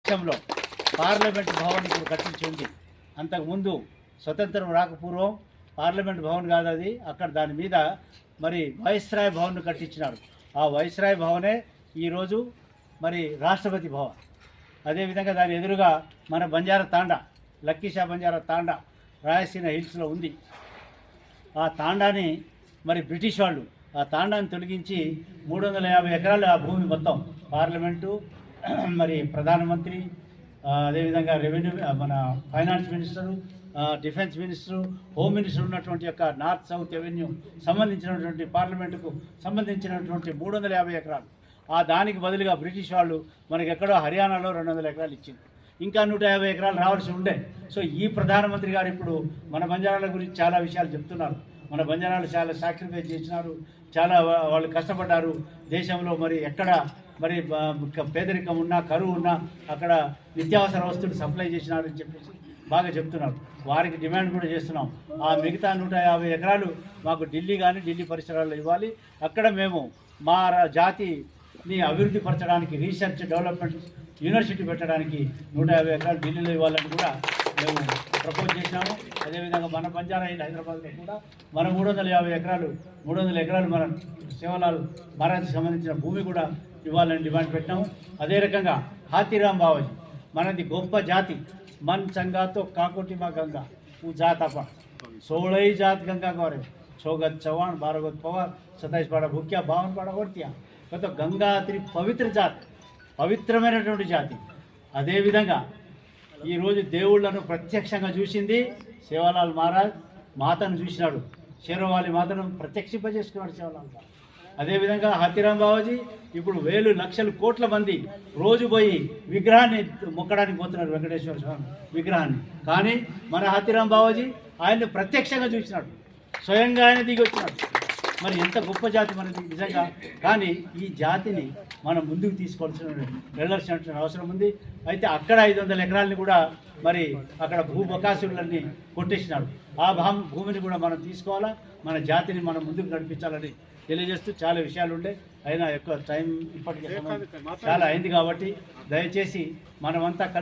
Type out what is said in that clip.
దేశంలో పార్లమెంట్ భవన్ ఇప్పుడు కట్టించి ఉంది. అంతకుముందు స్వతంత్రం రాకపూర్వం పార్లమెంట్ భవన్ కాదు అది, అక్కడ దాని మీద మరి వైస్రాయ్ భవన్ను కట్టించినారు. ఆ వైస్రాయ్ భవనే ఈరోజు మరి రాష్ట్రపతి భవన్. అదేవిధంగా దాని ఎదురుగా మన బంజారా తాండా, లక్కీషా బంజారా తాండా రాయలసీమ హిల్స్లో ఉంది. ఆ తాండాని మరి బ్రిటిష్ వాళ్ళు ఆ తాండాన్ని తొలగించి 350 ఎకరాలు ఆ భూమి మొత్తం పార్లమెంటు, మరి ప్రధానమంత్రి, అదేవిధంగా రెవెన్యూ, మన finance minister, defence minister, home minister ఉన్నటువంటి యొక్క నార్త్ సౌత్ రెవెన్యూ సంబంధించినటువంటి పార్లమెంటుకు సంబంధించినటువంటి 350 ఎకరాలు. ఆ దానికి బదులుగా బ్రిటిష్ వాళ్ళు మనకి ఎక్కడో హర్యానాలో 200 ఎకరాలు ఇచ్చింది. ఇంకా 150 ఎకరాలు రావాల్సి ఉండే. సో ఈ ప్రధానమంత్రి గారు ఇప్పుడు మన బంజారాల గురించి చాలా విషయాలు చెప్తున్నారు. మన బంజారాలు చాలా సాక్రిఫైస్ చేసినారు, చాలా వాళ్ళు కష్టపడ్డారు. దేశంలో మరి ఎక్కడ మరి పేదరికం ఉన్నా, కరువు ఉన్నా అక్కడ నిత్యావసర వస్తువులు సప్లై చేసినారని చెప్పేసి బాగా చెప్తున్నారు. వారికి డిమాండ్ కూడా చేస్తున్నాం. ఆ మిగతా 150 ఎకరాలు మాకు ఢిల్లీ కానీ ఢిల్లీ పరిసరాల్లో ఇవ్వాలి. అక్కడ మేము మా జాతిని అభివృద్ధి పరచడానికి, రీసెర్చ్ డెవలప్మెంట్ యూనివర్సిటీ పెట్టడానికి 150 ఎకరాలు ఢిల్లీలో ఇవ్వాలని కూడా మేము ప్రపోజ్ చేసినాము. అదేవిధంగా మన బంజారా హిల్ హైదరాబాద్లో కూడా మన 350 ఎకరాలు 300 ఎకరాలు మన సేవలాల్ మహారాజ్కి సంబంధించిన భూమి కూడా ఇవ్వాలని డిమాండ్ పెట్టినాము. అదే రకంగా హాతీరామ్ బావాజీ మనది గొప్ప జాతి. मन चंगा तो काकोटी माँ गंगा वो जात अपन 16 जात गंगा गौरे 6 गत चौहान 12 गत पवार 27 पाड़ा भूक्या 52 पाड़ा वर्तिया तो गंगा अति पवित्र जात పవిత్రమైనటువంటి జాతి. అదేవిధంగా ఈరోజు దేవుళ్లను ప్రత్యక్షంగా చూసింది సేవాలాల్ మహారాజ్. మాతను చూసినాడు, షేర్వాలి మాతను ప్రత్యక్షింపజేసుకున్నాడు సేవాలాల్ మహారాజ్. అదేవిధంగా హాతీరామ్ బావాజీ ఇప్పుడు వేలు లక్షలు కోట్ల మంది రోజు పోయి విగ్రహాన్ని మొక్కడానికి పోతున్నారు, వెంకటేశ్వర స్వామి విగ్రహాన్ని. కానీ మన హాతీరామ్ బావాజీ ఆయన్ని ప్రత్యక్షంగా చూసినాడు, స్వయంగా ఆయన దిగి వచ్చినాడు. మరి ఎంత గొప్ప జాతి మనది నిజంగా. కానీ ఈ జాతిని మనం ముందుకు వెళ్ళాల్సిన అవసరం ఉంది. అయితే అక్కడ 500 ఎకరాలని కూడా మరి అక్కడ భూబకాసులన్నీ కొట్టేసినాడు. ఆ భూమిని కూడా మనం తీసుకోవాలా, మన జాతిని మనం ముందుకు నడిపించాలని తెలియజేస్తూ చాలా విషయాలు ఉండే. అయినా ఎక్కువ టైం ఇప్పటికే చాలా అయింది కాబట్టి దయచేసి మనమంతా కలిసి